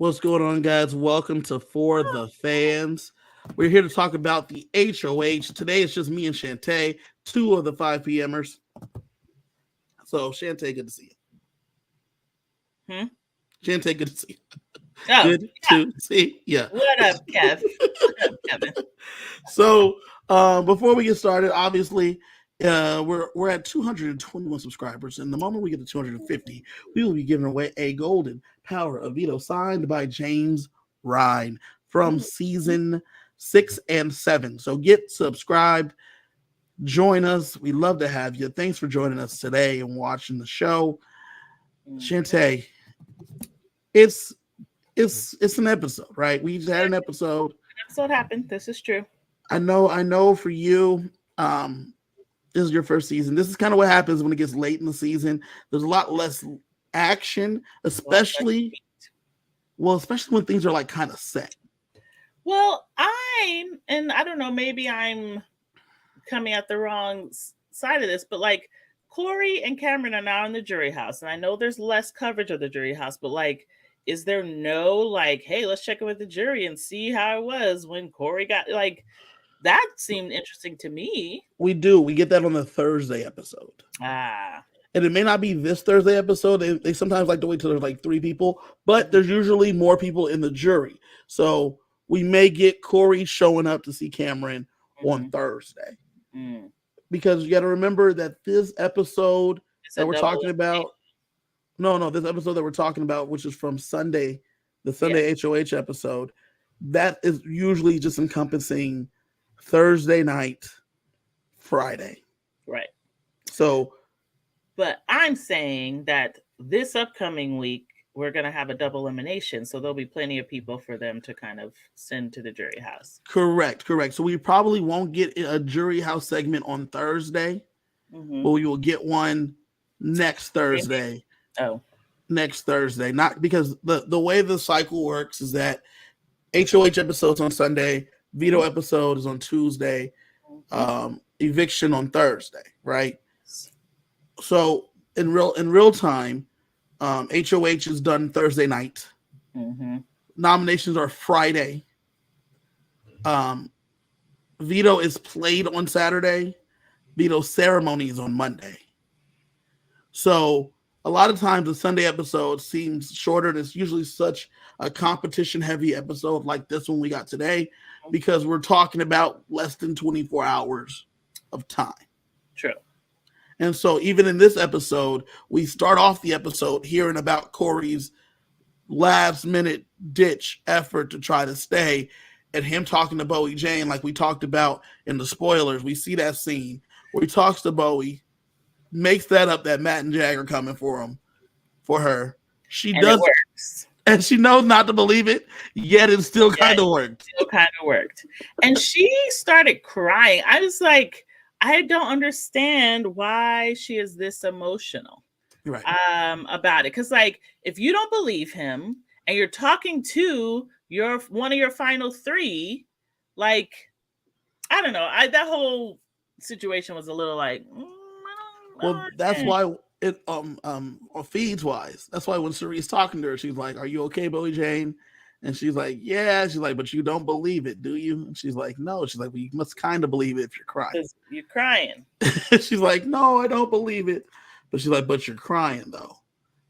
What's going on, guys? Welcome to For the Fans. We're here to talk about the HOH. Today it's just me and Chantae, two of the 5 PMers. So, Chantae, good to see you. Chantae, good to see you. Oh, Good to see you. what up, Kev? What up, Kevin? So, before we get started, obviously, we're at 221 subscribers, and the moment we get to 250, we will be giving away a golden Power of Veto signed by James Ryan from season 6 and 7. So get subscribed, join us. We love to have you. Thanks for joining us today and watching the show. Chantae, it's an episode, right? We just had an episode. Episode happened. This is true. I know for you, this is your first season. This is kind of what happens when it gets late in the season. There's a lot less action, especially when things are like kind of set. Well, I don't know, maybe I'm coming at the wrong side of this, but like Corey and Cameron are now in the jury house, and I know there's less coverage of the jury house, but like, is there no like, hey, let's check in with the jury and see how it was when Corey got like that seemed interesting to me. We do. We get that on the Thursday episode. And it may not be this Thursday episode. They sometimes like to wait till there's like 3 people, but there's usually more people in the jury. So we may get Corey showing up to see Cameron on Thursday. Because you got to remember that this episode that we're talking about, this episode that we're talking about, which is from Sunday, the Sunday HOH episode, that is usually just encompassing Thursday night, Friday. Right. So, but I'm saying that this upcoming week, we're going to have a double elimination. So there'll be plenty of people for them to kind of send to the jury house. Correct. So we probably won't get a jury house segment on Thursday, but we will get one next Thursday. Next Thursday. Not because the way the cycle works is that HOH episodes on Sunday, veto episode is on Tuesday, eviction on Thursday, right? So in real time, HOH is done Thursday night. Nominations are Friday. Veto is played on Saturday. Veto ceremony is on Monday. So a lot of times the Sunday episode seems shorter, and it's usually such a competition-heavy episode like this one we got today because we're talking about less than 24 hours of time. True. And so even in this episode, we start off the episode hearing about Corey's last-minute ditch effort to try to stay, and him talking to Bowie Jane like we talked about in the spoilers. We see that scene where he talks to Bowie, makes that up that Matt and Jag are coming for her. She does, it works. And she knows not to believe it, yet it still kind of worked. And she started crying. I was like, I don't understand why she is this emotional about it. Because like, if you don't believe him and you're talking to one of your final 3, like, I don't know. That whole situation was a little like, well, that's why it feeds wise. That's why when Cerie's talking to her, she's like, "Are you okay, Bowie Jane?" And she's like, "Yeah." She's like, "But you don't believe it, do you?" And she's like, "No." She's like, "Well, you must kind of believe it if you're crying." You're crying. She's like, "No, I don't believe it." But she's like, "But you're crying though."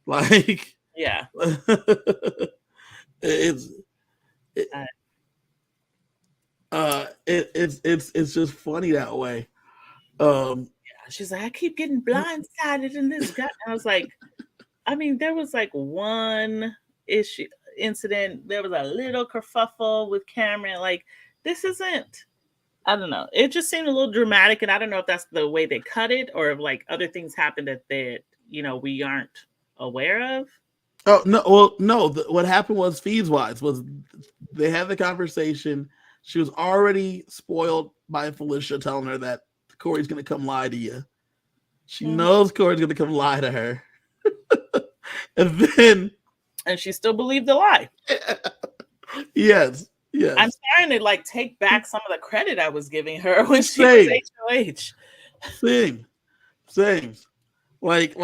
Like, yeah, it's just funny that way. She's like, I keep getting blindsided in this guy. And I was like, I mean, there was like one incident. There was a little kerfuffle with Cameron. Like, this isn't, I don't know. It just seemed a little dramatic. And I don't know if that's the way they cut it or if like other things happened that we aren't aware of. Oh, no. Well, no. What happened was feeds-wise was they had the conversation. She was already spoiled by Felicia telling her that Corey's going to come lie to you. She knows Corey's going to come lie to her. And she still believed the lie. Yes. I'm starting to like take back some of the credit I was giving her when she was HOH. Same. Like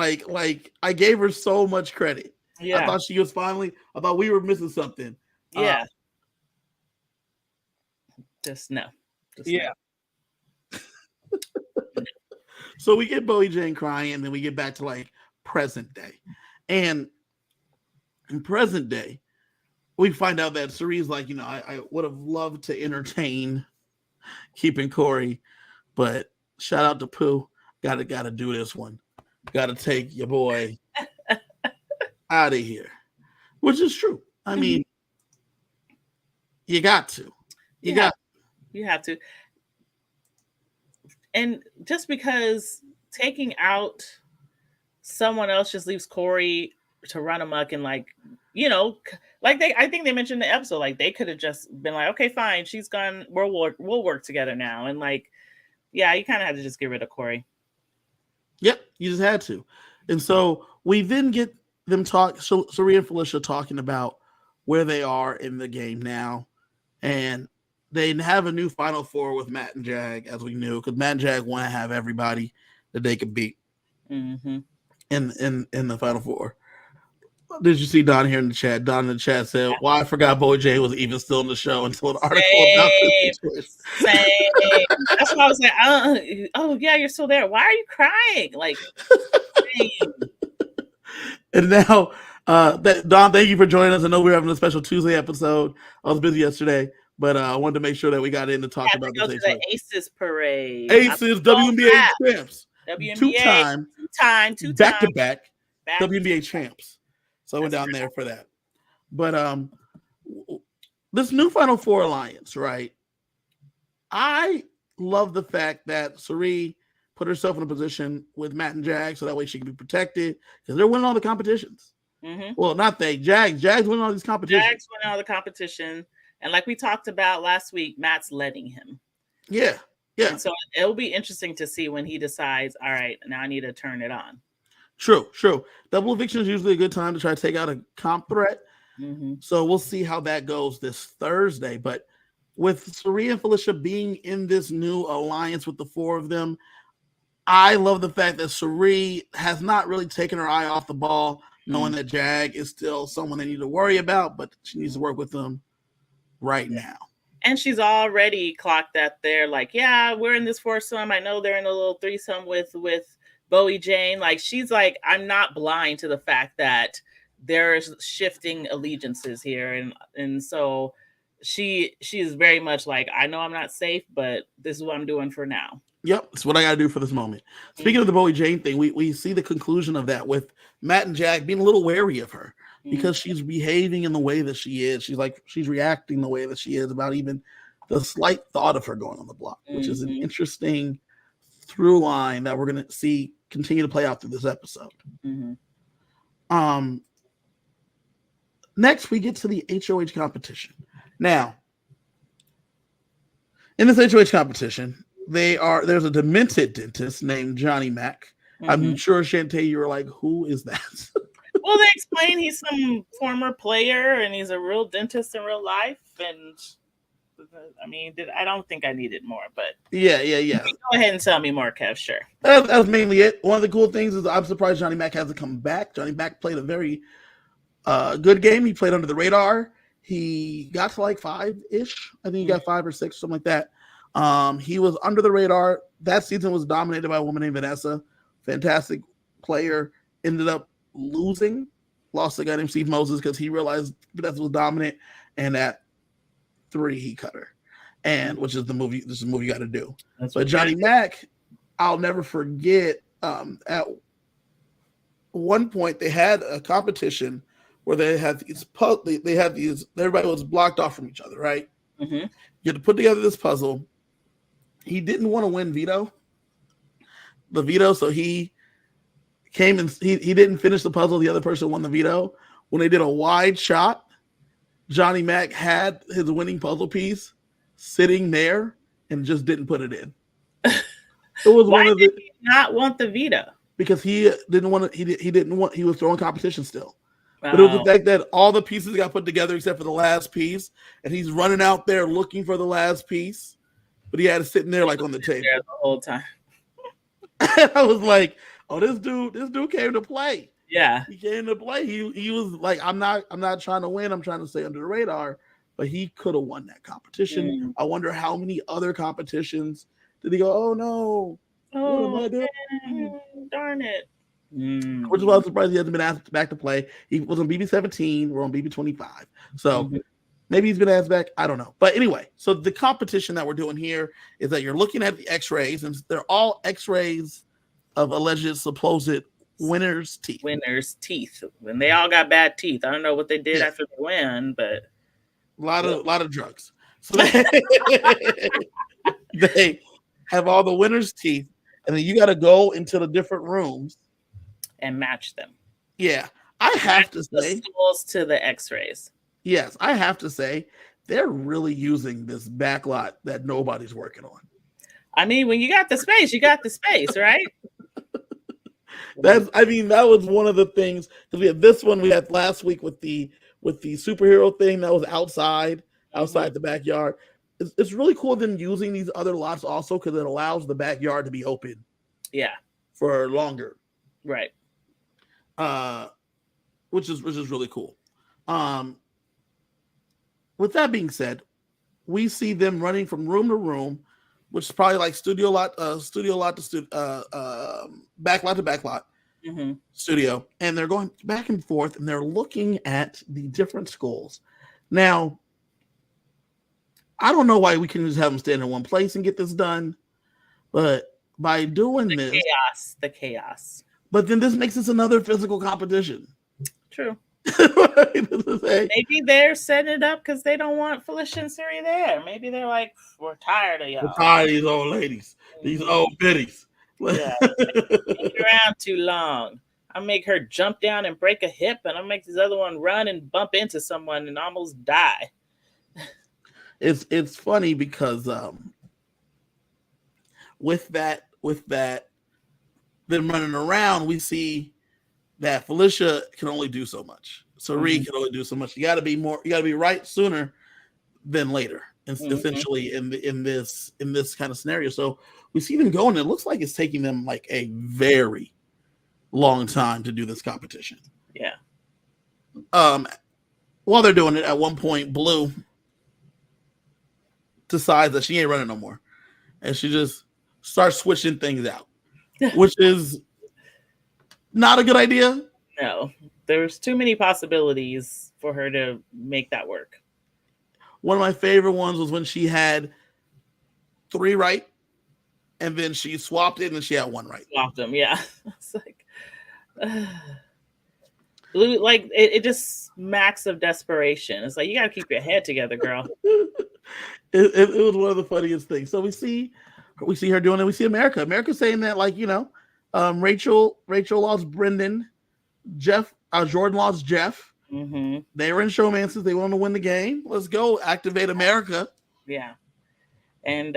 I gave her so much credit. I thought she was finally. I thought we were missing something. Yeah. Just no. No. So we get Bowie Jane crying, and then we get back to like present day, and in present day, we find out that Cerie's like, I would have loved to entertain keeping Corey, but shout out to Pooh, gotta do this one, gotta take your boy out of here, which is true. I mean, you got to, you have to. And just because taking out someone else just leaves Corey to run amok and like, I think they mentioned in the episode, like they could have just been like, okay, fine, she's gone. We'll work together now. And like, yeah, you kind of had to just get rid of Corey. Yep, you just had to. And so we then get them Cirie and Felicia talking about where they are in the game now. And they have a new Final Four with Matt and Jag, as we knew, because Matt and Jag want to have everybody that they could beat in the Final Four. Did you see Don here in the chat? Don in the chat said, "Why I forgot Bowie J was even still in the show until an article about this." Same. That's why I was like, oh yeah, you're still there. Why are you crying? Like, same. And now, Don, thank you for joining us. I know we're having a special Tuesday episode. I was busy yesterday, but I wanted to make sure that we got in to talk about this. To the Aces parade. Aces, WNBA champs. WNBA, two-time. Back-to-back WNBA champs. So I went down there for that. But this new Final Four alliance, right? I love the fact that Cirie put herself in a position with Matt and Jag so that way she can be protected because they're winning all the competitions. Well, not they. Jag's winning all these competitions. Jag's winning all the competition. And like we talked about last week, Matt's letting him. Yeah. And so it'll be interesting to see when he decides, all right, now I need to turn it on. True. Double eviction is usually a good time to try to take out a comp threat. So we'll see how that goes this Thursday. But with Cirie and Felicia being in this new alliance with the four of them, I love the fact that Cirie has not really taken her eye off the ball, knowing that Jag is still someone they need to worry about, but she needs to work with them right now. And she's already clocked that they're like, yeah, we're in this foursome. I know they're in a little threesome with Bowie Jane. Like, she's like, I'm not blind to the fact that there's shifting allegiances here. And so she's very much like, I know I'm not safe, but this is what I'm doing for now. Yep, it's what I got to do for this moment. Speaking of the Bowie Jane thing, we see the conclusion of that with Matt and Jag being a little wary of her because she's behaving in the way that she is. She's reacting the way that she is about even the slight thought of her going on the block, which is an interesting through line that we're going to see continue to play out through this episode. Next, we get to the HOH competition. Now, in this HOH competition, there's a demented dentist named Johnny Mac. I'm sure, Chantae, you were like, who is that? Well, they explain he's some former player and he's a real dentist in real life. And I mean, I don't think I needed more, but yeah. Go ahead and tell me more, Kev. Sure. That was mainly it. One of the cool things is I'm surprised Johnny Mac hasn't come back. Johnny Mac played a very good game. He played under the radar. He got to like 5-ish. I think he got 5 or 6, something like that. He was under the radar. That season was dominated by a woman named Vanessa. Fantastic player. Ended up lost a guy named Steve Moses because he realized Vanessa was dominant, and at 3 he cut her, and which is the movie. This is a movie you got to do. But Johnny Mac, I'll never forget. At one point, they had a competition where they had these. They had these. Everybody was blocked off from each other, right? You had to put together this puzzle. He didn't want to win the veto, so he came and he didn't finish the puzzle. The other person won the veto. When they did a wide shot, Johnny Mac had his winning puzzle piece sitting there and just didn't put it in. It was Why did he not want the veto? Because he didn't want to. He didn't want. He was throwing competition still. But it was the fact that all the pieces got put together except for the last piece, and he's running out there looking for the last piece, but he had it sitting there like on the table the whole time. I was like, "Oh, this dude came to play." Yeah. He came to play. He was like, I'm not trying to win. I'm trying to stay under the radar. But he could have won that competition. I wonder how many other competitions did he go, oh no, what am I doing? Darn it. Which is why I'm surprised he hasn't been asked back to play. He was on BB17. We're on BB25. So maybe he's been asked back. I don't know. But anyway, so the competition that we're doing here is that you're looking at the x-rays, and they're all x-rays of alleged supposed winner's teeth. Winner's teeth. When they all got bad teeth. I don't know what they did after they won, but a lot of drugs. So they have all the winner's teeth, and then you got to go into the different rooms and match them. Yeah, I have to say, the stools to the x-rays. Yes, I have to say they're really using this backlot that nobody's working on. I mean, when you got the space, you got the space, right? That was one of the things, because we had this one we had last week with the superhero thing that was outside the backyard. It's really cool them using these other lots also, because it allows the backyard to be open. Yeah. For longer. Right. Which is really cool. With that being said, we see them running from room to room, which is probably like studio lot to backlot to backlot studio, and they're going back and forth, and they're looking at the different skulls. Now, I don't know why we can just have them stand in one place and get this done, but by doing the chaos. But then this makes this another physical competition. True. Maybe they're setting it up because they don't want Felicia and Suri there. Maybe they're like, we're tired of y'all. We're tired of these old ladies, these old biddies. Yeah, been around too long. I'll make her jump down and break a hip, and I'll make this other one run and bump into someone and almost die. It's funny because with that them running around, we see that Felicia can only do so much. Suri can only do so much. You got to be right sooner than later. Essentially, in this kind of scenario, so we see them going. It looks like it's taking them like a very long time to do this competition. Yeah. While they're doing it, at one point, Blue decides that she ain't running no more, and she just starts switching things out, which is not a good idea. No, there's too many possibilities for her to make that work. One of my favorite ones was when she had 3 right, and then she swapped it, and she had 1 right. Swapped them, yeah. It's like, Blue, like it just smacks of desperation. It's like, you got to keep your head together, girl. It was one of the funniest things. So we see her doing it. We see America saying that, like, Rachel lost Brendan, Jordan lost Jeff. They were in showmances. They wanted to win the game. Let's go activate America. Yeah, and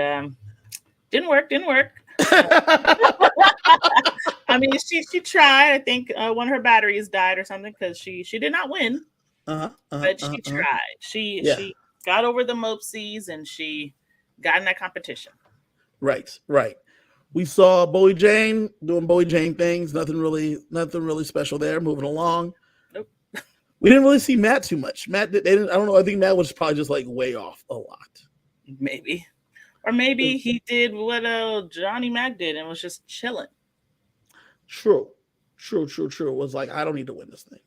didn't work. I mean, she tried. I think one of her batteries died or something because she did not win. But she tried. She got over the mopesies and she got in that competition. Right. We saw Bowie Jane doing Bowie Jane things. Nothing really special there. Moving along. Nope. We didn't really see Matt too much. Matt, I don't know. I think Matt was probably just like way off a lot. Maybe. Or maybe he did what Johnny Mac did and was just chilling. True. It was like, I don't need to win this thing.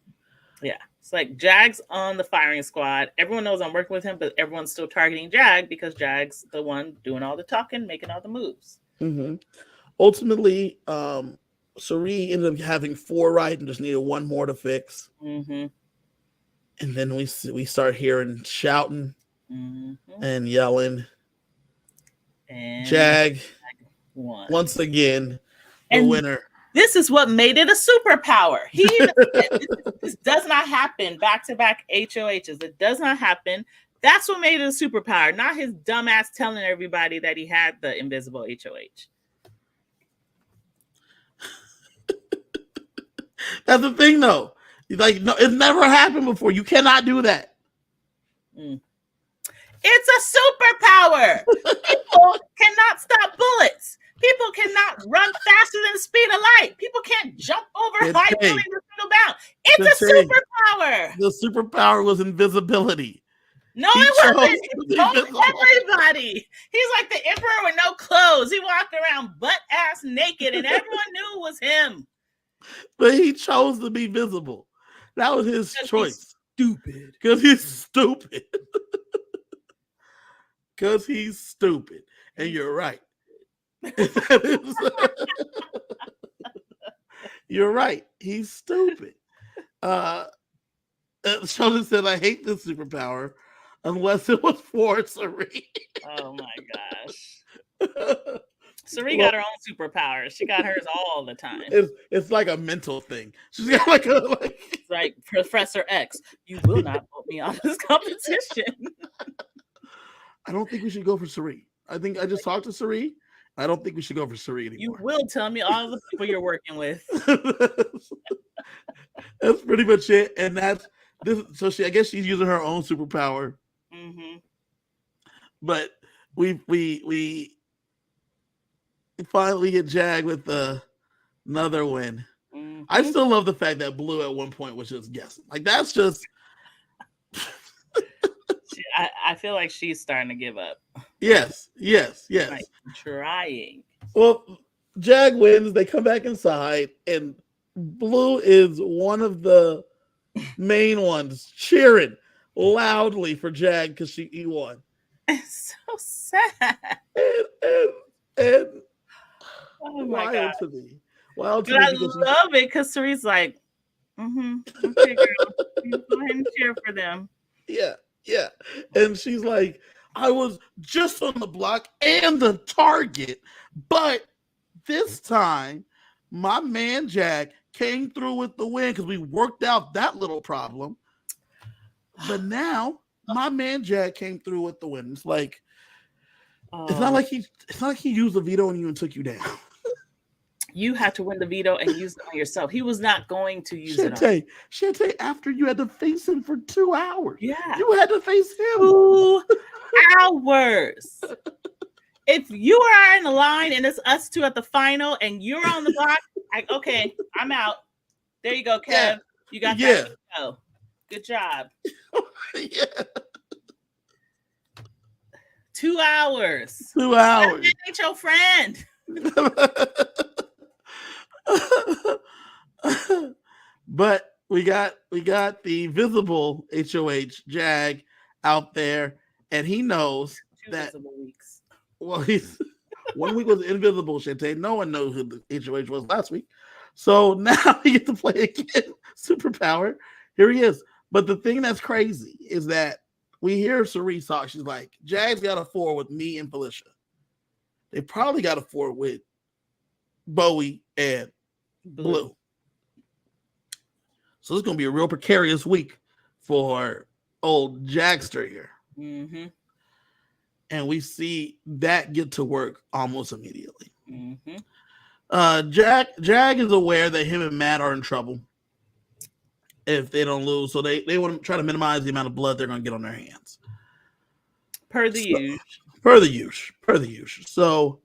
Yeah. It's like Jag's on the firing squad. Everyone knows I'm working with him, but everyone's still targeting Jag because Jag's the one doing all the talking, making all the moves. Ultimately, Suri ended up having 4 right and just needed 1 more to fix. And then we start hearing shouting and yelling. And Jag won. Once again, the winner. This is what made it a superpower. This does not happen back-to-back HOHs. It does not happen. That's what made it a superpower, not his dumbass telling everybody that he had the invisible HOH. That's the thing, though. Like, no, it's never happened before. You cannot do that. It's a superpower. People cannot stop bullets. People cannot run faster than the speed of light. People can't jump over high buildings in single It's a superpower. The superpower was invisibility. No, it wasn't. He told everybody. He's like the emperor with no clothes. He walked around butt-ass naked, and everyone knew it was him. But he chose to be visible. That was his choice. Stupid. Because he's stupid. Because he's stupid. And you're right. You're right. He's stupid. Sheldon said, I hate this superpower unless it was for Sari. Oh my gosh. Sari got her own superpower. She got hers all the time. It's like a mental thing. She's got it's like Professor X. You will not put me on this competition. I don't think we should go for Sari. I think I just talked to Sari. I don't think we should go for Sari anymore. You will tell me all the people you're working with. That's pretty much it. And that's this. So I guess she's using her own superpower. Mm-hmm. But we finally get Jag with another win. Mm-hmm. I still love the fact that Blue at one point was just guessing. Like that's just. I feel like she's starting to give up. Yes. Like, trying. Well, Jag wins. They come back inside, and Blue is one of the main ones cheering loudly for Jag because he won. It's so sad. And oh my God. To me. Wild to but me. I love it because Sari's like, okay, girl. You go ahead and cheer for them. Yeah. And she's like, I was just on the block and the target, but this time my man Jag came through with the win because we worked out that little problem. But now my man Jag came through with the win. It's like it's not like he used the veto and even took you down. You had to win the veto and use it on yourself. He was not going to use it on you. Chantae, after you had to face him for 2 hours. Yeah. You had to face him. 2 hours. If you are in the line and it's us two at the final and you're on the block, like, okay, I'm out. There you go, Kev. Yeah. You got that veto. Good job. Yeah. 2 hours. 2 hours. Ain't your friend. But we got the visible HOH Jag out there, and he knows that. Visible weeks. Well, he's 1 week was invisible. Chantae. No one knows who the HOH was last week, so now he gets to play again. Superpower. Here he is. But the thing that's crazy is that we hear Cerise talk. She's like, Jag's got a 4 with me and Felicia. They probably got a 4 with Bowie and Blue. So it's going to be a real precarious week for old Jagster here. Mm-hmm. And we see that get to work almost immediately. Mm-hmm. Jag is aware that him and Matt are in trouble if they don't lose. So they want to try to minimize the amount of blood they're going to get on their hands. Per the usual. So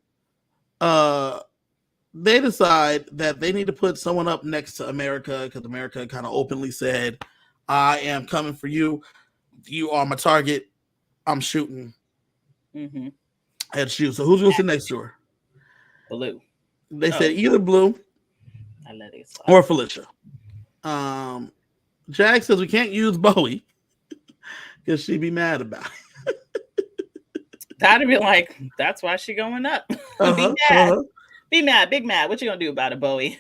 they decide that they need to put someone up next to America because America kind of openly said, I am coming for you. You are my target. I'm shooting. Mm-hmm. I had to shoot. So who's going to sit next to her? Blue. They said either Blue or Felicia. Jag says we can't use Bowie because she'd be mad about it. That'd be like, that's why she going up. Be mad. Be mad. Big mad. What you gonna do about it, Bowie?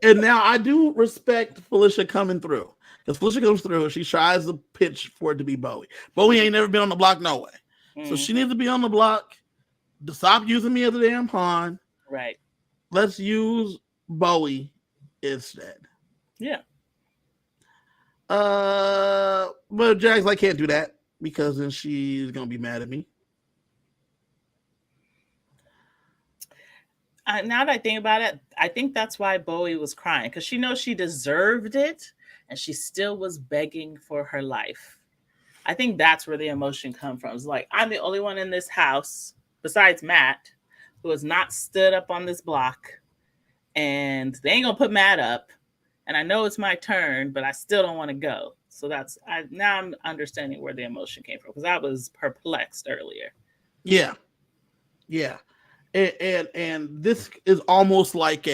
And now I do respect Felicia coming through. Because Felicia comes through, she tries to pitch for it to be Bowie. Bowie ain't never been on the block, no way. So she needs to be on the block. To stop using me as a damn pawn. Right. Let's use Bowie instead. Yeah. But Jag's like, can't do that because then she's gonna be mad at me. Now that I think about it, I think that's why Bowie was crying because she knows she deserved it and she still was begging for her life. I think that's where the emotion comes from. It's like, I'm the only one in this house besides Matt who has not stood up on this block, and they ain't gonna put Matt up, and I know it's my turn, but I still don't want to go. So now I'm understanding where the emotion came from, because I was perplexed earlier. Yeah. And this is almost like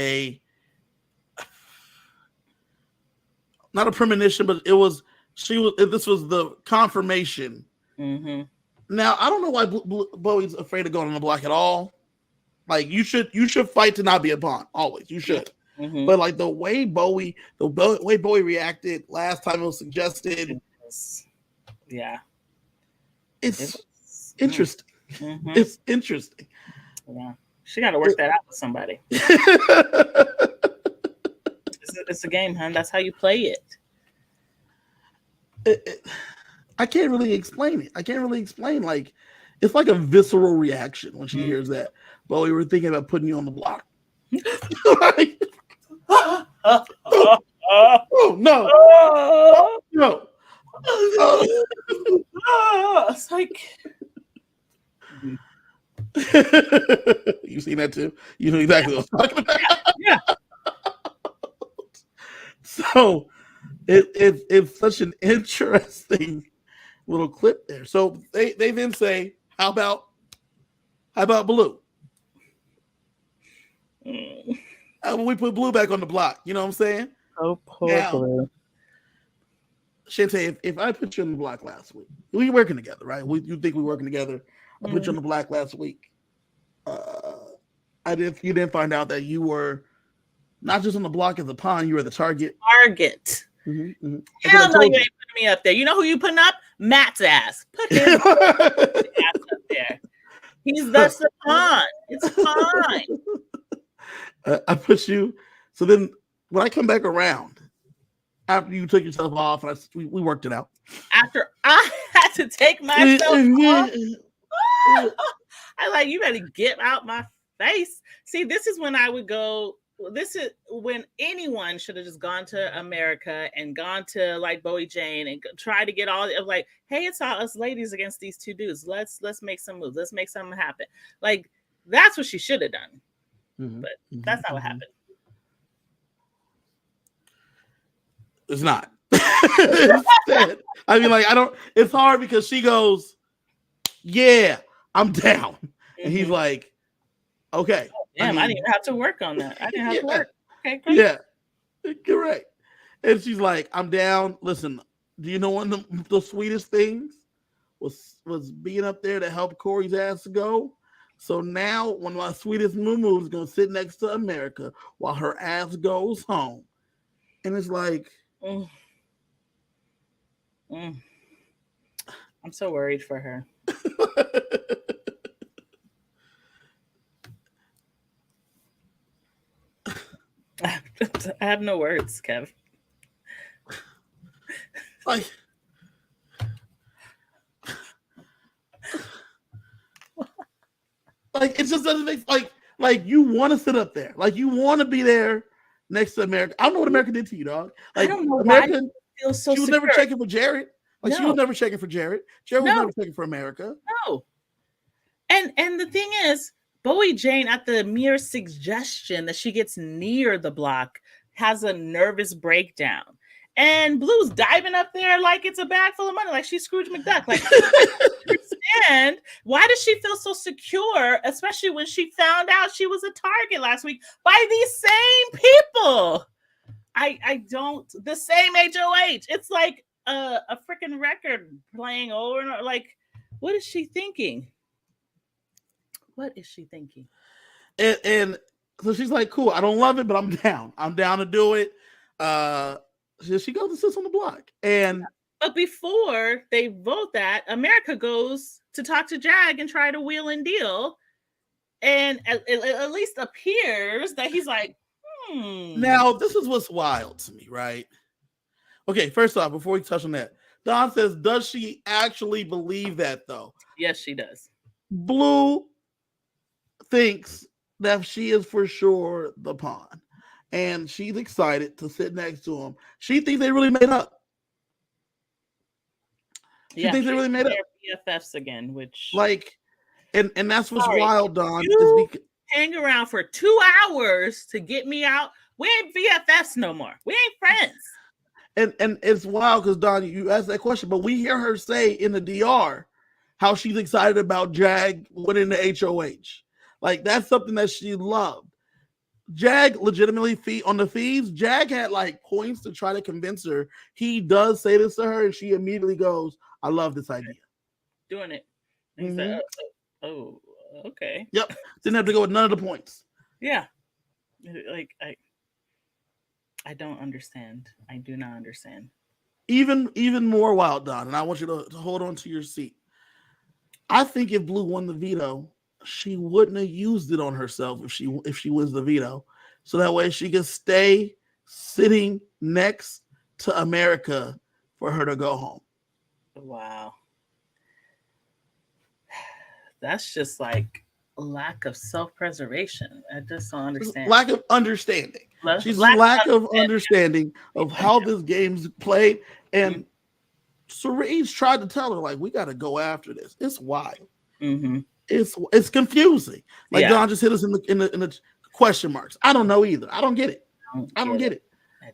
not a premonition, but this was the confirmation. Mm-hmm. Now, I don't know why Bowie's afraid of going on the block at all. Like, you should fight to not be a pawn. Always. You should. Mm-hmm. But like the way Bowie reacted last time it was suggested. Yeah. It's interesting. Mm-hmm. It's interesting. Yeah. She got to work that out with somebody. It's a game, hun. That's how you play it. I can't really explain it. Like, it's like a visceral reaction when she hears that. Bowie, we're thinking about putting you on the block. Like, oh no. No. It's like, you seen that too? You know exactly what I'm talking about. Yeah. So it's such an interesting little clip there. So they then say, how about Blue? We put Blue back on the block. You know what I'm saying? Oh, poor Blue. Chantae, if I put you on the block last week, we were working together, right? You think we were working together? I put you on the block last week. You didn't find out that you were not just on the block as a pawn, you were the target. Mm-hmm, mm-hmm. Hell no, you ain't putting me up there. You know who you putting up? Matt's ass. Put his ass up there. He's the pawn. It's fine. I put you. So then when I come back around, after you took yourself off, and we worked it out. After I had to take myself off, I like, you better get out my face. See, this is when I would go. This is when anyone should have just gone to America and gone to like Bowie Jane and try to get all of like, hey, it's all us ladies against these two dudes. Let's make some moves. Let's make something happen. Like, that's what she should have done. Mm-hmm. But that's not what happened. It's not. I mean, like, it's hard because she goes, yeah, I'm down. And he's like, okay. Damn, I didn't even have to work on that. I didn't have to work. Okay, great. Yeah, correct. And she's like, I'm down. Listen, do you know one of the sweetest things was being up there to help Corey's ass go? So now one of my sweetest moo is going to sit next to America while her ass goes home. And it's like... I'm so worried for her. I have no words, Kev. Like, it just doesn't make like you want to sit up there, like you want to be there next to America. I don't know what America did to you, dog. Like, I don't know America, why feels so she was secure. never checking for Jared. Like, No. she was never checking for Jared. Jared was never checking for America. No. And the thing is, Bowie Jane, at the mere suggestion that she gets near the block, has a nervous breakdown. And Blue's diving up there like it's a bag full of money, like she's Scrooge McDuck. Like, I don't understand. Why does she feel so secure, especially when she found out she was a target last week by these same people? I don't, the same HOH. It's like a freaking record playing over and over. Like, what is she thinking? What is she thinking? And so she's like, cool, I don't love it, but I'm down. I'm down to do it. She goes and sits on the block. But before they vote that, America goes to talk to Jag and try to wheel and deal. And at least appears that he's like, Now, this is what's wild to me, right? Okay, first off, before we touch on that, Don says, does she actually believe that, though? Yes, she does. Blue thinks that she is for sure the pawn, and she's excited to sit next to him. She thinks they really made up. She thinks they really made up. BFFs again, which like, and that's what's wild, Don. hang around for 2 hours to get me out. We ain't BFFs no more. We ain't friends. And it's wild because Don, you asked that question, but we hear her say in the DR how she's excited about Jag winning the HOH. Like that's something that she loved. Jag legitimately on the feeds, Jag had like points to try to convince her. He does say this to her, and she immediately goes, I love this idea. Doing it. Mm-hmm. Like, oh, okay. Yep. Didn't have to go with none of the points. Yeah. Like I don't understand. I do not understand. Even more wild, Don, and I want you to hold on to your seat. I think if Blue won the veto, she wouldn't have used it on herself if she wins the veto. So that way she could stay sitting next to America for her to go home. Wow. That's just like lack of self-preservation. I just don't understand. Lack of understanding. She's lack of understanding of how this game's played. And Cerrine's tried to tell her, like, we got to go after this. It's wild. Mm-hmm. It's confusing. Like Don just hit us in the question marks. I don't know either. I don't get it. I don't get it.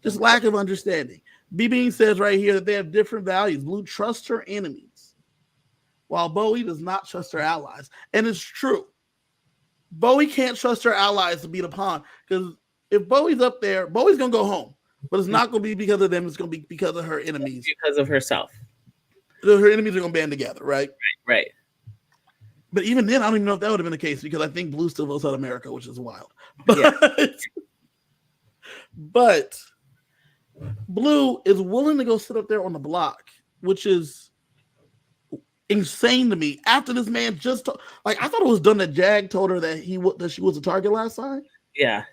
Just lack of understanding. B-Bean says right here that they have different values. Blue trusts her enemies, while Bowie does not trust her allies. And it's true. Bowie can't trust her allies to be the pawn, because if Bowie's up there, Bowie's going to go home. But it's not going to be because of them. It's going to be because of her enemies. Because of herself. Her enemies are going to band together, right? Right. But even then, I don't even know if that would have been the case, because I think Blue still votes out America, which is wild. But Blue is willing to go sit up there on the block, which is insane to me. After this man just I thought it was done that Jag told her that that she was a target last time. Yeah.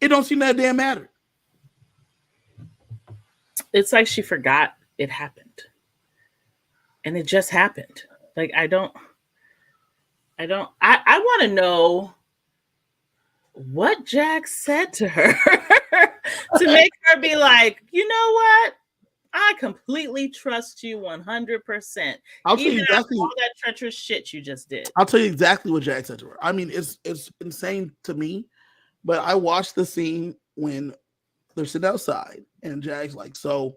It don't seem that damn matter. It's like she forgot it happened. And it just happened. Like, I want to know what Jag said to her to make her be like, you know what? I completely trust you 100%. I'll tell you exactly all that treacherous shit you just did. I'll tell you exactly what Jag said to her. I mean, it's insane to me, but I watched the scene when they're sitting outside and Jag's like, so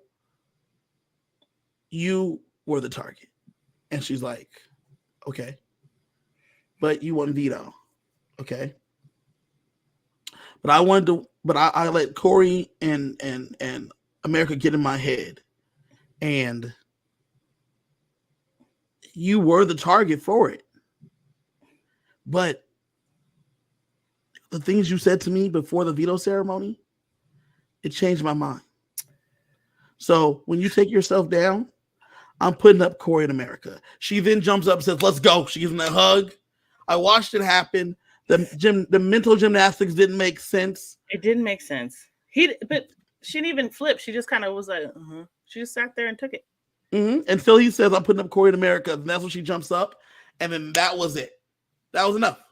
you were the target. And she's like, okay, but you won veto. Okay. But I let Corey and America get in my head, and you were the target for it. But the things you said to me before the veto ceremony, it changed my mind. So when you take yourself down, I'm putting up Corey and America. She then jumps up and says, let's go. She gives him that hug. I watched it happen. The mental gymnastics didn't make sense. It didn't make sense. But she didn't even flip. She just kind of was like, She just sat there and took it. Until he says, I'm putting up Corey and America. And that's when she jumps up. And then that was it. That was enough.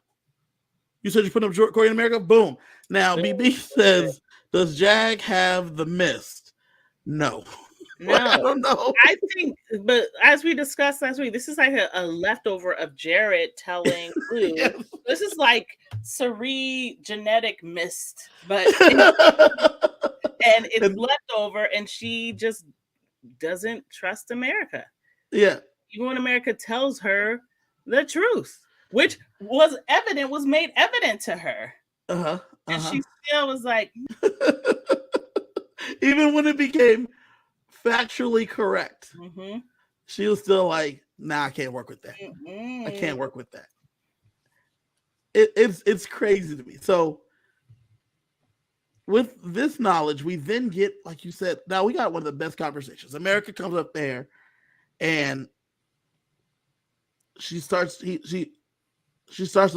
You said you put up Corey and America? Boom. Now, BB says, does Jag have the mist? No. No, I don't know. I think, but as we discussed last week, this is like a leftover of Jared telling Blue. Yes. This is like Cerie genetic mist, but and it's leftover, and she just doesn't trust America. Yeah, even when America tells her the truth, which was made evident to her, and she still was like, even when it became factually correct, she was still like, nah, I can't work with that. I can't work with that. It's crazy to me. So with this knowledge, we then get, like you said, now we got one of the best conversations. America comes up there and she starts to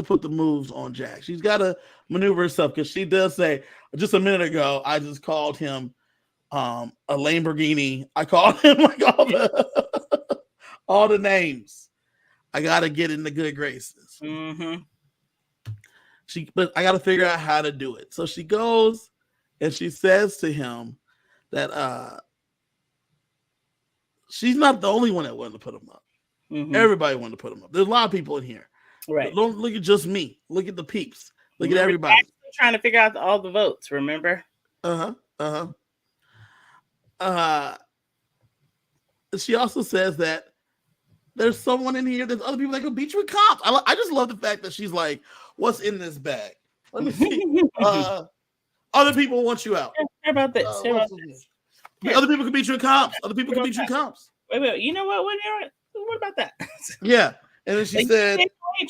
put the moves on Jag. She's got to maneuver herself, because she does say, just a minute ago, I just called him a Lamborghini. I called him like all the names. I gotta get in the good graces. But I gotta figure out how to do it. So she goes and she says to him that she's not the only one that wanted to put him up. Everybody wanted to put him up. There's a lot of people in here. Right. Don't look at just me. Look at the peeps. Look at everybody. Trying to figure out all the votes. Remember? She also says that there's someone in here. There's other people that could beat you in comps. I just love the fact that she's like, "What's in this bag?" Let me see. Other people want you out. How about this? Other people can beat you in comps. Other people can beat you in comps. Wait. You know what? What about that? Yeah. And then she said,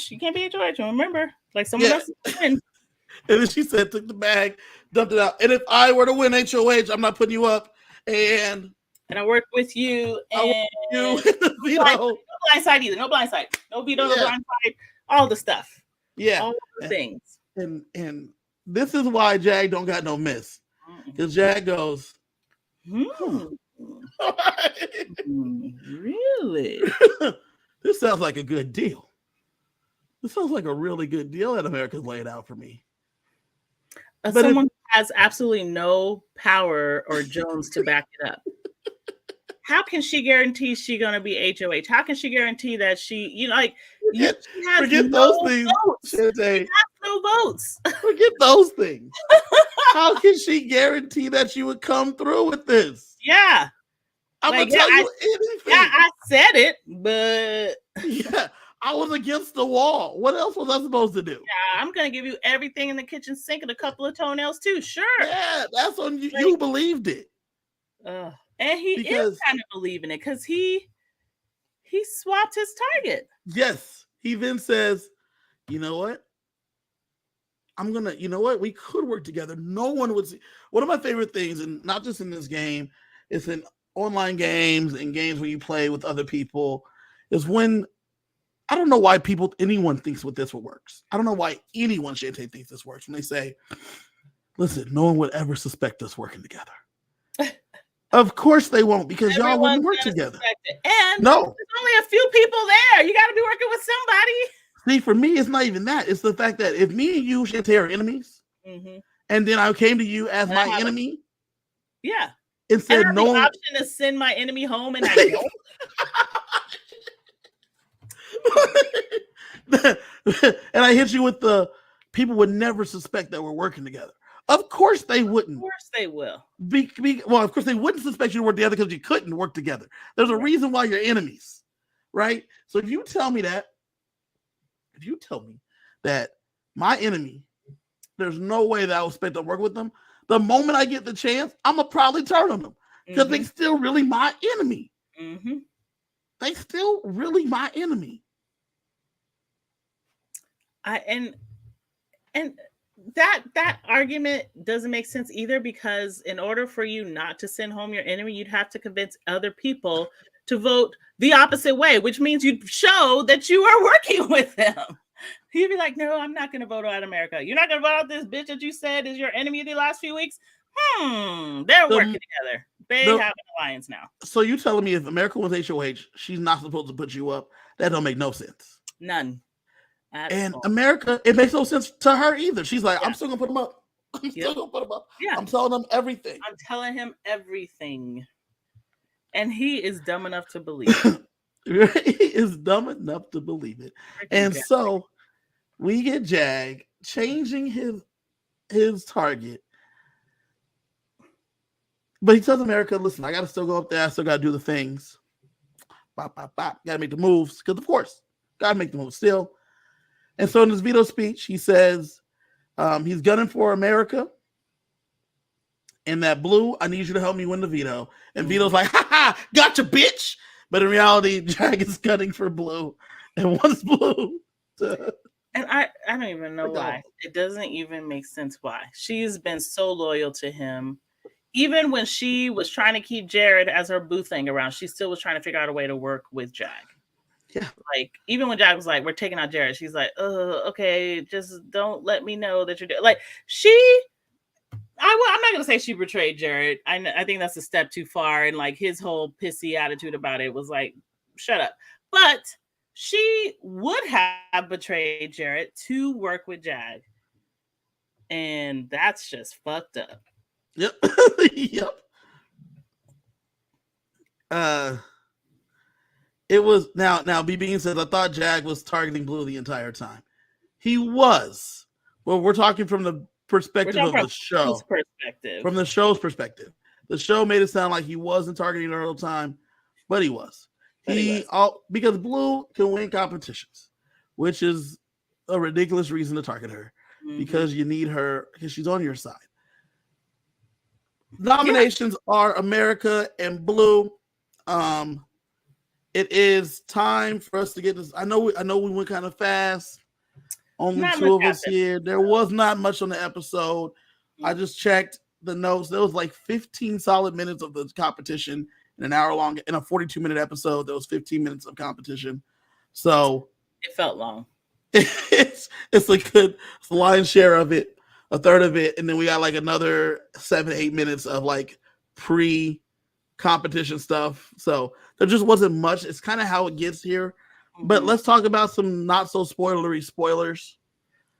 "You can't be HOH. Remember, like someone else win." And then she said, "Took the bag, dumped it out. And if I were to win HOH, I'm not putting you up. And I work with you. And no blindside either. No blindside. No veto. No blindside. All the stuff. Yeah. All the things. And this is why Jag don't got no miss. Because Jag goes, really? This sounds like a good deal. This sounds like a really good deal that America's laid out for me. Someone has absolutely no power or Jones to back it up. How can she guarantee she's going to be HOH? How can she guarantee that she forget those things. She has no votes. Forget those things. How can she guarantee that she would come through with this? Yeah. I'm going to tell you anything. Yeah, I said it, but... Yeah, I was against the wall. What else was I supposed to do? Yeah, I'm going to give you everything in the kitchen sink and a couple of toenails too. Sure. Yeah, that's on you. You believed it. And he is kind of believing it because he swapped his target. Yes. He then says, you know what? We could work together. No one would see. One of my favorite things, and not just in this game, it's in online games and games where you play with other people, is when I don't know why anyone thinks with this works. I don't know why anyone, Chantae, thinks this works when they say, listen, no one would ever suspect us working together. Of course they won't, because y'all wouldn't work together. And there's only a few people there. You got to be working with somebody. See, for me, it's not even that. It's the fact that if me and you, Chantae, are enemies, and then I came to you as my enemy, and said no option to send my enemy home, and I don't. And I hit you with the people would never suspect that we're working together. Of course they wouldn't. Of course they will. Well, of course they wouldn't suspect you to work together because you couldn't work together. There's a reason why you're enemies, right? So if you tell me that my enemy, there's no way that I would expect to work with them. The moment I get the chance, I'm gonna probably turn on them because they still really my enemy. They still really my enemy. And that argument doesn't make sense either, because in order for you not to send home your enemy, you'd have to convince other people to vote the opposite way, which means you'd show that you are working with them. He'd be like, no, I'm not going to vote out America. You're not going to vote out this bitch that you said is your enemy the last few weeks? They're working together. They have an alliance now. So you telling me if America was HOH, she's not supposed to put you up? That don't make no sense. None. And America, it makes no sense to her either. She's like, I'm still going to put them up. I'm still going to put them up. Yeah. I'm telling them everything. I'm telling him everything. And he is dumb enough to believe it. He is dumb enough to believe it. And so we get Jag changing his target. But he tells America, listen, I got to still go up there. I still got to do the things. Bop, bop, bop. Got to make the moves. Because, of course, got to make the moves still. And so in his veto speech, he says he's gunning for America. And that Blue, I need you to help me win the veto. And Vito's like, ha ha, gotcha, bitch. But in reality, Jag is gunning for Blue and wants Blue to... And I don't even know why. It doesn't even make sense why. She's been so loyal to him. Even when she was trying to keep Jared as her boo thing around, she still was trying to figure out a way to work with Jag. Yeah. Like, even when Jag was like, we're taking out Jared, she's like, oh, okay, just don't let me know that you're doing. Like, I'm not going to say she betrayed Jared. I think that's a step too far. And like his whole pissy attitude about it was like, shut up. But she would have betrayed Jared to work with Jag. And that's just fucked up. Yep. Yep. It was now BB says I thought Jag was targeting Blue the entire time. He was. Well, we're talking from the perspective of the show. From the show's perspective. The show made it sound like he wasn't targeting her all the time, but he was. Because Blue can win competitions, which is a ridiculous reason to target her. Because you need her, because she's on your side. Nominations are America and Blue. It is time for us to get this. I know we went kind of fast. Only two of us here. There was not much on the episode. I just checked the notes. There was like 15 solid minutes of the competition in an hour long. In a 42-minute episode, there was 15 minutes of competition. So it felt long. It's a good lion's share of it, a third of it, and then we got like another 7-8 minutes of like pre-competition stuff. So there just wasn't much. It's kind of how it gets here. But let's talk about some not so spoilery spoilers.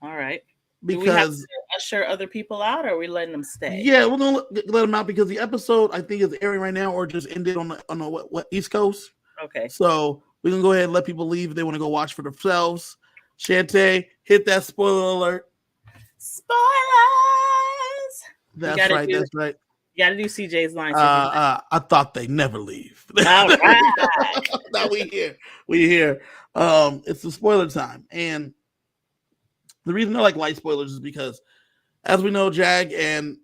All right. Because do we have to usher other people out, or are we letting them stay? Yeah, we're gonna let them out because the episode I think is airing right now, or just ended on the what East Coast. Okay. So we're gonna go ahead and let people leave if they want to go watch for themselves. Chantae, hit that spoiler alert. Spoilers. That's right. That's right. You got to do CJ's line. I thought they never leave. All right. Now we here. It's the spoiler time, and the reason I like light spoilers is because, as we know, Jag and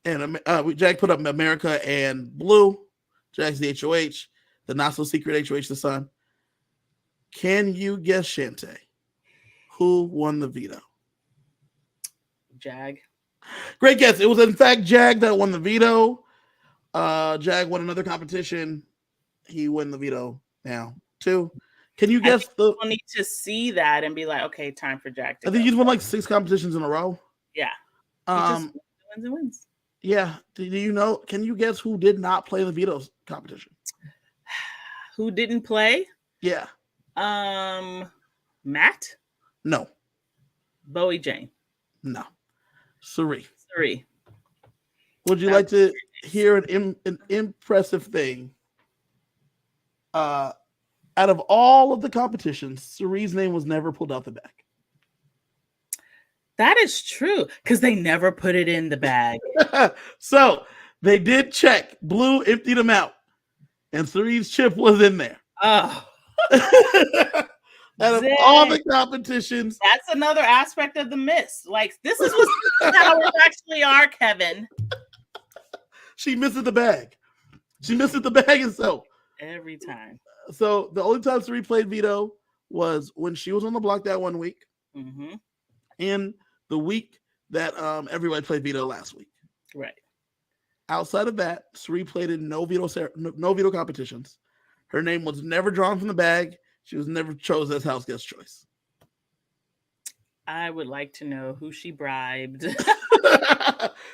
Jag put up America and Blue. Jag's the HOH, the not so secret HOH, the son. Can you guess, Chantae, who won the veto? Jag. Great guess. It was in fact Jag that won the veto. Jag won another competition. He won the veto now too. Can you guess people need to see that and be like, okay, time for Jag to I think he's won like 6 competitions in a row. Yeah. He just wins and wins. Yeah. Do you know? Can you guess who did not play the veto competition? Who didn't play? Yeah. Matt? No. Bowie Jane? No. Suri. Would you like to hear an impressive thing? Out of all of the competitions, Suri's name was never pulled out the bag. That is true, because they never put it in the bag. So they did check. Blue emptied them out, and Suri's chip was in there. Oh. Out of all the competitions. That's another aspect of the miss. Like, this is what powers actually are, Kevin. She misses the bag. And so every time. So the only time Suri played veto was when she was on the block that 1 week. Mm-hmm. And the week that everybody played veto last week. Right. Outside of that, Suri played in no veto competitions. Her name was never drawn from the bag. She was never chosen as house guest choice. I would like to know who she bribed.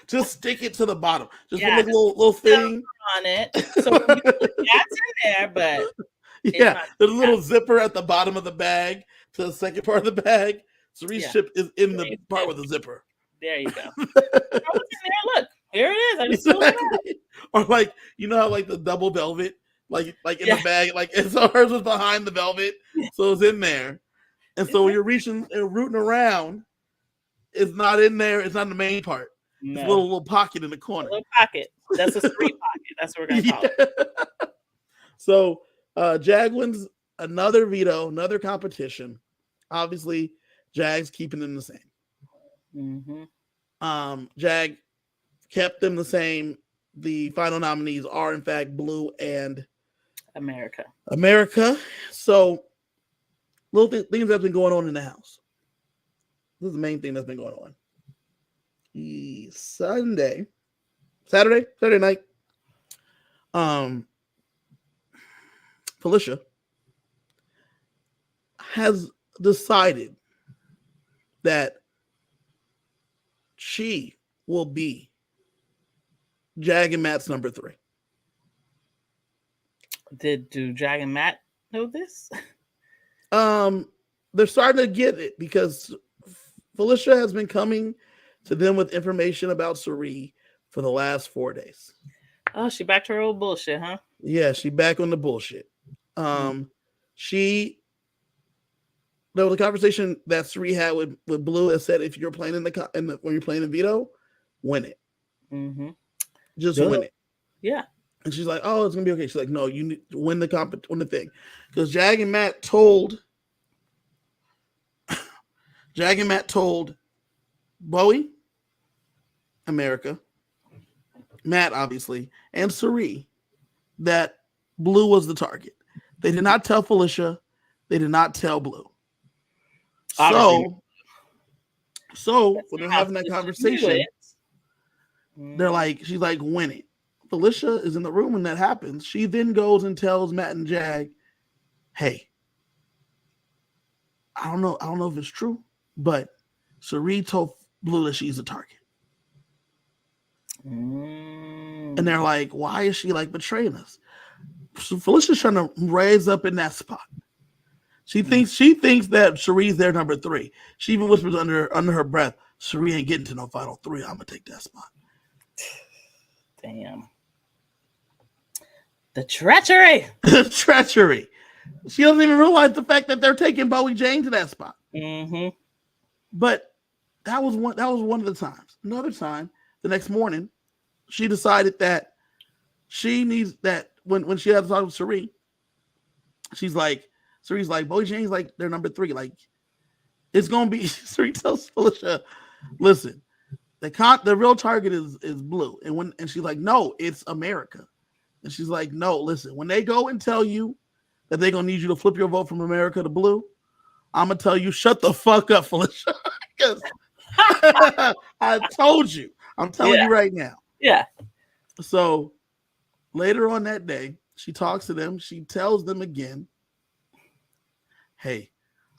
Just stick it to the bottom. Just put a little thing on it. So that's in there, but yeah, there's a little zipper at the bottom of the bag to the second part of the bag. Suri's chip is in the part with the zipper. There you go. Look, here it is. I just pulled it out. Or like, you know how like the double velvet, like in the bag, like, and so hers was behind the velvet, so it's in there. And so when you're reaching and rooting around, it's not in there. It's not in the main part. No. It's a little pocket in the corner. A little pocket. That's a Suri pocket. That's what we're gonna call it. So Jag wins another veto, another competition. Obviously, Jag's keeping them the same. Mm-hmm. Jag kept them the same. The final nominees are in fact Blue and America. So little things that's been going on in the house. This is the main thing that's been going on. Saturday night. Felicia has decided that she will be Jag and Matt's number 3. Do Jag and Matt know this? They're starting to get it because Felicia has been coming to them with information about Suri for the last 4 days. Oh, she back to her old bullshit, huh? Yeah, she back on the bullshit. She there was a conversation that Suri had with Blue that said if you're playing when you're playing in veto, win it. Just win it. Yeah. And she's like, oh, it's gonna be okay. She's like, no, you need to win the thing. Because Jag and Matt told Bowie, America, Matt obviously, and Suri that Blue was the target. They did not tell Felicia. They did not tell Blue. So when they're having that conversation, they're like, she's like, win it. Felicia is in the room when that happens. She then goes and tells Matt and Jag, hey, I don't know if it's true, but Suri told Blue that she's a target. And they're like, why is she like betraying us? So Felicia's trying to raise up in that spot. She thinks that Suri's their number 3. She even whispers under her breath, Suri ain't getting to no final 3. I'm gonna take that spot. Damn. The treachery. Treachery. She doesn't even realize the fact that they're taking Bowie Jane to that spot. But that was one of the times. Another time, the next morning, she decided that she needs that when she had to talk with Suri, Suri's like, Bowie Jane's like their number 3. Like, it's gonna be Suri tells Felicia, listen, the real target is Blue. And she's like, no, it's America. And she's like, no, listen, when they go and tell you that they're gonna need you to flip your vote from America to Blue, I'm gonna tell you, shut the fuck up, Felicia. Because I told you. I'm telling you right now. Yeah. So later on that day, she talks to them. She tells them again, hey,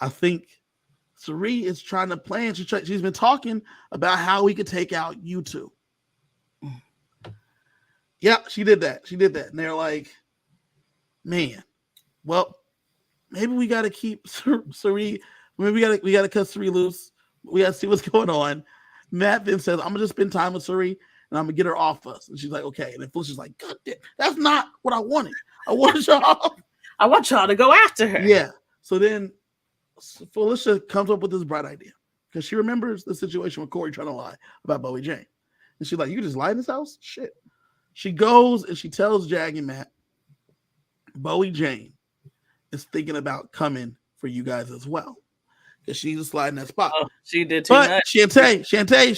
I think Suri is trying to plan. She's been talking about how we could take out you two. Yeah, she did that. And they're like, man, well, maybe we got to keep Suri. Maybe we got to cut Suri loose. We got to see what's going on. Matt then says, I'm going to just spend time with Suri and I'm going to get her off us. And she's like, okay. And then Felicia's like, God damn, that's not what I wanted. I want y'all to go after her. Yeah. So then Felicia comes up with this bright idea because she remembers the situation with Corey trying to lie about Bowie Jane. And she's like, you just lie in this house? Shit. She goes and she tells Jag and Matt, Bowie Jane is thinking about coming for you guys as well. Because she needs to slide in that spot. Oh, she did too much. Chantae,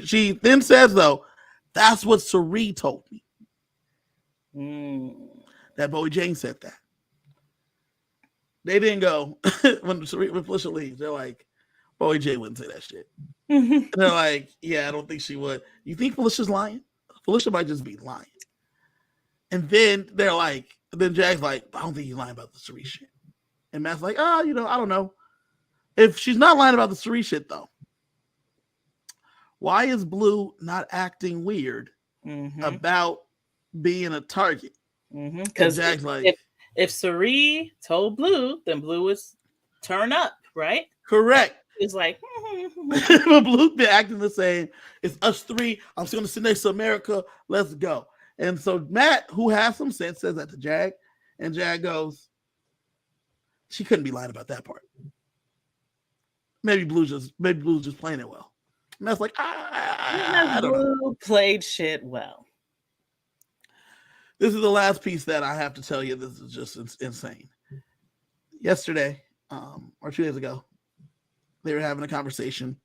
she then says, though, that's what Suri told me. That Bowie Jane said that. They didn't go when Felicia leaves. They're like, Bowie Jane wouldn't say that shit. And they're like, yeah, I don't think she would. You think Felicia's lying? Felicia might just be lying. And then they're like, then Jag's like, I don't think he's lying about the Suri shit. And Matt's like, I don't know. If she's not lying about the Suri shit, though, why is Blue not acting weird about being a target? Because Jag's like, if Suri told Blue, then Blue was turn up, right? Correct. It's like, but Blue been acting the same. It's us 3. I'm still going to sit next to America. Let's go. And so Matt, who has some sense, says that to Jag. And Jag goes, she couldn't be lying about that part. Maybe Blue's just playing it well. And that's like, I don't know. Blue played shit well. This is the last piece that I have to tell you. This is just insane. Yesterday, or 2 days ago, they were having a conversation,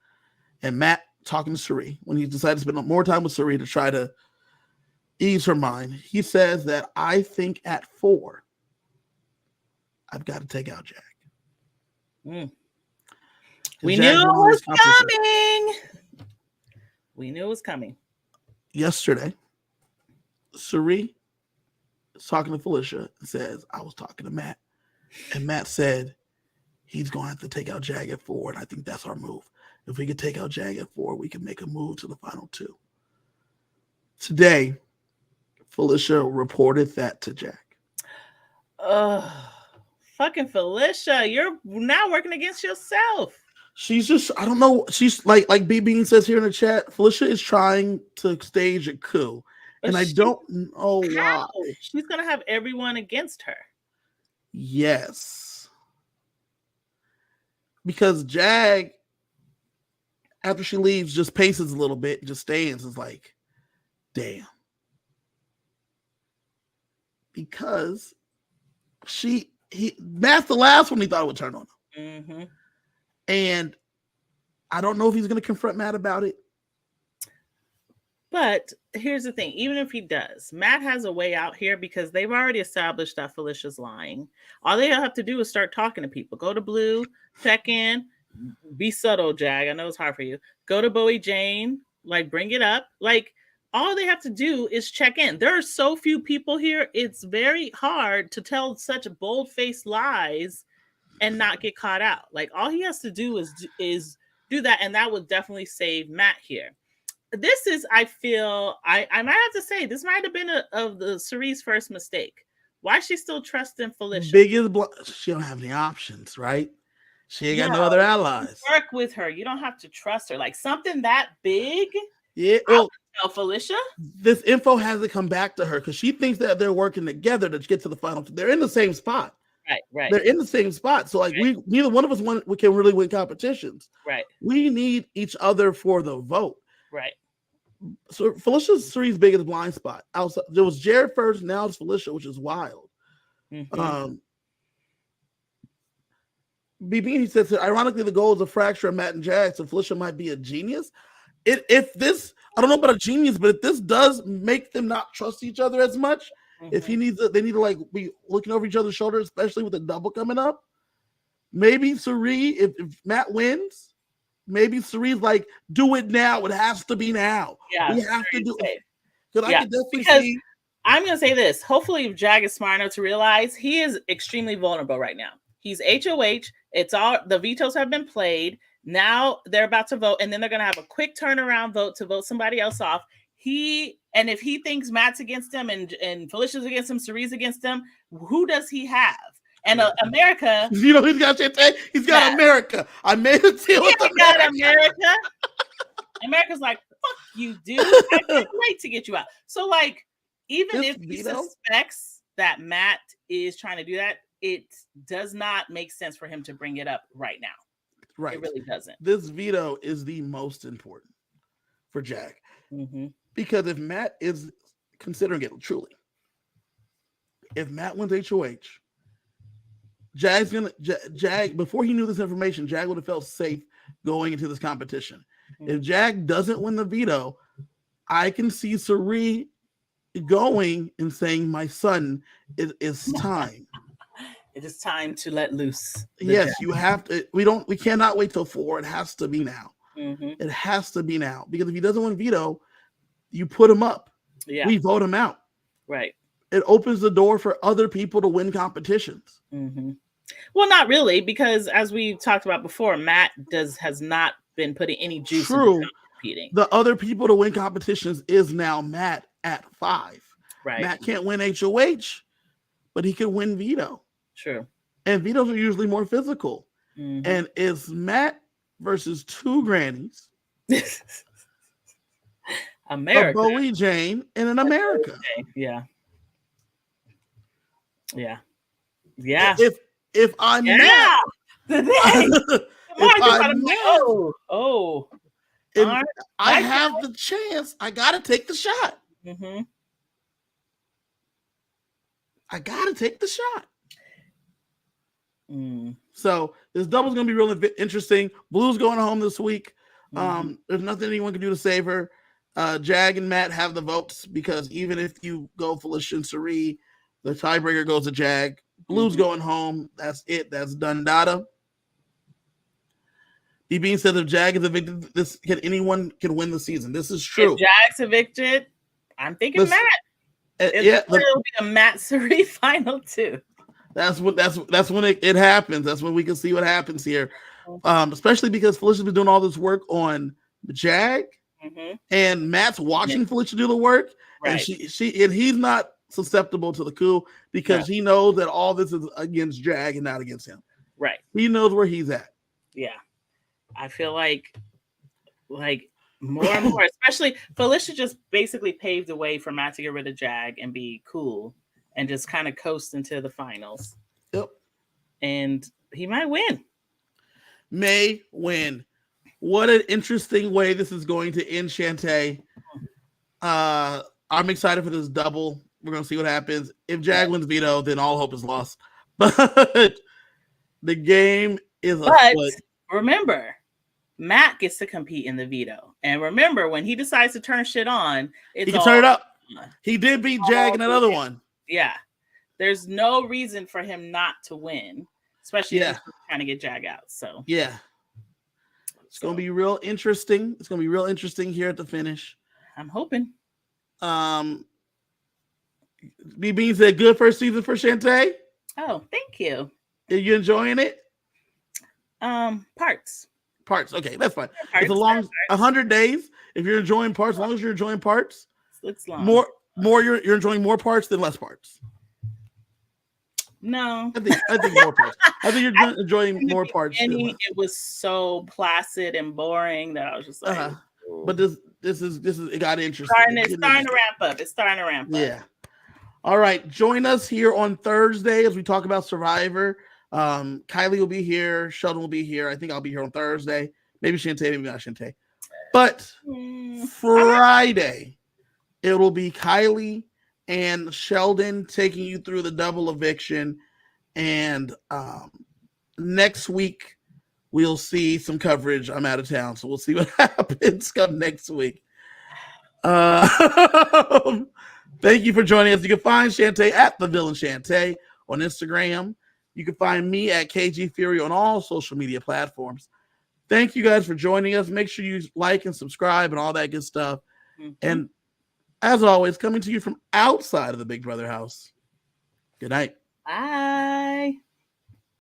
and Matt talking to Suri when he decided to spend more time with Suri to try to ease her mind. He says that I think at 4, I've got to take out Jag. We knew it was coming. We knew it was coming. Yesterday, Suri is talking to Felicia and says, I was talking to Matt. And Matt said, he's going to have to take out Jag at 4. And I think that's our move. If we could take out Jag at 4, we can make a move to the final 2. Today, Felicia reported that to Jag. Fucking Felicia, you're now working against yourself. She's just, I don't know. She's like B Bean says here in the chat, Felicia is trying to stage a coup. And I don't know why. She's going to have everyone against her. Yes. Because Jag, after she leaves, just paces a little bit, just stands. It's like, damn. Because Matt's the last one he thought it would turn on him. Mm-hmm. And I don't know if he's going to confront Matt about it. But here's the thing. Even if he does, Matt has a way out here because they've already established that Felicia's lying. All they have to do is start talking to people. Go to Blue, check in, be subtle, Jag. I know it's hard for you. Go to Bowie Jane, like bring it up. Like all they have to do is check in. There are so few people here. It's very hard to tell such bold-faced lies and not get caught out. Like all he has to do is do that, and that would definitely save Matt here. This is, I feel, I might have to say, this might have been of the Cerie's first mistake. Why is she still trusting Felicia? She don't have any options, right? She ain't got no other allies. Work with her. You don't have to trust her. Like something that big. Yeah. Well, tell Felicia. This info hasn't come back to her because she thinks that they're working together to get to the final. They're in the same spot. Right. They're in the same spot. So like neither one of us we can really win competitions. Right. We need each other for the vote. Right. So Felicia's Cerie's biggest blind spot. There was Jared first, now it's Felicia, which is wild. Mm-hmm. BB, he says, ironically, the goal is a fracture of Matt and Jag, so Felicia might be a genius. If this, I don't know about a genius, but if this does make them not trust each other as much, if they need to like be looking over each other's shoulders, especially with the double coming up, maybe Cerie, if Matt wins, maybe Cerie's like, do it now. It has to be now. Yeah, we have to do it. Because I can definitely see. I'm going to say this. Hopefully, Jag is smart enough to realize he is extremely vulnerable right now. He's HOH. It's all the vetoes have been played. Now they're about to vote, and then they're going to have a quick turnaround vote to vote somebody else off. And if he thinks Matt's against him and Felicia's against him, Cerie's against him, who does he have? And America. You know, he's got Chantae. He's got America. I made a deal with America. America's like, fuck you, dude. I can't wait to get you out. So, like, even if he suspects that Matt is trying to do that, it does not make sense for him to bring it up right now. Right. It really doesn't. This veto is the most important for Jag. Mm-hmm. Because if Matt is considering it truly, if Matt wins HOH, Jag, before he knew this information, Jag would have felt safe going into this competition. Mm-hmm. If Jag doesn't win the veto, I can see Cerie going and saying, my son, it is time. It is time to let loose. Yes, you have to. We cannot wait till 4. It has to be now. Mm-hmm. It has to be now. Because if he doesn't win veto, you put him up. Yeah. We vote him out. Right. It opens the door for other people to win competitions. Mm-hmm. Well, not really, because as we talked about before, Matt has not been putting any juice into competing. The other people to win competitions is now Matt at 5. Right. Matt can't win HOH, but he can win veto. True. And vetoes are usually more physical. Mm-hmm. And it's Matt versus 2 grannies. America. A Bowie Jane and an America. Yeah. If I'm Matt, if I have the chance, I gotta take the shot. Mm-hmm. I gotta take the shot. Mm. So this double's gonna be really interesting. Blue's going home this week. Mm-hmm. There's nothing anyone can do to save her. Jag and Matt have the votes because even if you go Felicia and Cerie, the tiebreaker goes to Jag. Blue's going home. That's it. That's done data. BB says if Jag is evicted, anyone can win the season. This is true. If Jag's evicted, I'm thinking Matt. It'll be a Matt Cerie final too. That's when it happens. That's when we can see what happens here. Especially because Felicia's been doing all this work on Jag, and Matt's watching Felicia do the work, and he's not susceptible to the coup because he knows that all this is against Jag and not against him. Right. He knows where he's at. Yeah. I feel like More and more, especially Felicia just basically paved the way for Matt to get rid of Jag and be cool and just kind of coast into the finals. Yep. And he might win. May win. What an interesting way this is going to end, Chantae. I'm excited for this double. We're going to see what happens. If Jag wins veto, then all hope is lost. But the game is afoot. Remember, Matt gets to compete in the veto. And remember, when he decides to turn shit on, he can turn it up. He did beat Jag in that other one. Yeah. There's no reason for him not to win, especially if he's trying to get Jag out. So yeah. It's going to be real interesting. It's going to be real interesting here at the finish. I'm hoping. B-Bean said, good first season for Chantae. Oh, thank you. Are you enjoying it? Parts. Okay, that's fine. It's a long 100 days. If you're enjoying parts, as long as you're enjoying parts, it's long. More you're enjoying more parts than less parts. No, I think more parts. I think you're enjoying more parts. It was so placid and boring that I was just like, but this is it got interesting. It's starting to ramp up. It's starting to ramp up. Yeah. All right, join us here on Thursday as we talk about Survivor. Kylie will be here. Sheldon will be here. I think I'll be here on Thursday. Maybe Chantae, maybe not Chantae. But Friday, it will be Kylie and Sheldon taking you through the double eviction. And next week, we'll see some coverage. I'm out of town, so we'll see what happens come next week. Thank you for joining us. You can find Chantae at The Villain Chantae on Instagram. You can find me at KG Fury on all social media platforms. Thank you guys for joining us. Make sure you like and subscribe and all that good stuff. Mm-hmm. And as always, coming to you from outside of the Big Brother house. Good night. Bye.